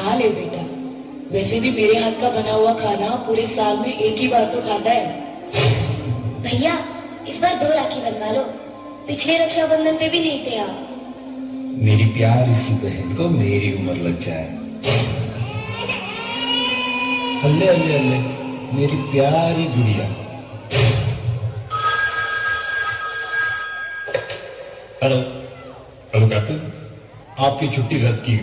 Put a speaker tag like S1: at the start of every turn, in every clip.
S1: खा ले बेटा, वैसे भी मेरे हाथ का बना हुआ खाना पूरे साल में एक ही बार तो खाता है।
S2: भैया इस बार 2 राखी बनवा लो, पिछले रक्षाबंधन पे भी नहीं थे आप।
S3: मेरी प्यारी सी बहन को मेरी उम्र लग जाए। हल्ले हल्ले हल्ले मेरी प्यारी गुड़िया। हेलो हेलो कैप्टन, आपकी छुट्टी रद्द की।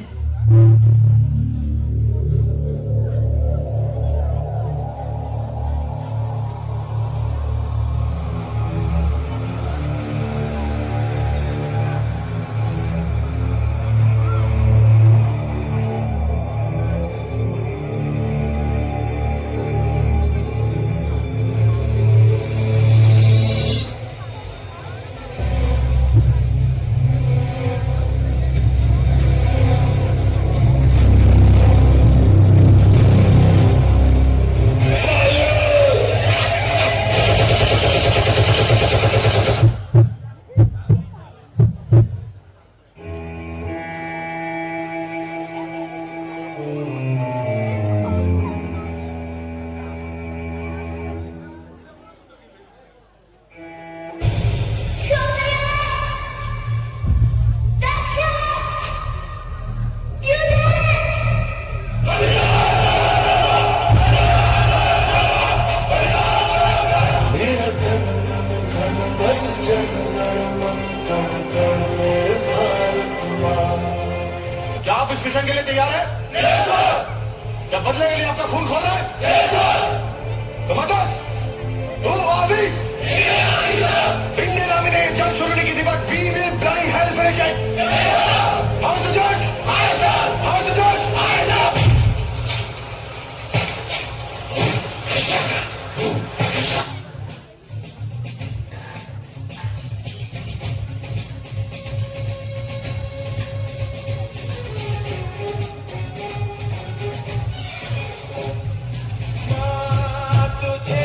S4: क्या आप इस मिशन के लिए तैयार है? क्या बदले के लिए आपका खून खोल रहा है? कमांडर्स, तू आदि इंडियन आर्मी ने जंग शुरू नहीं की थी, but we will bloody hell finish it. How's the जज, हाउस द जज।
S5: तुझे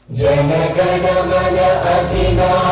S5: जनगण मन अधिनायक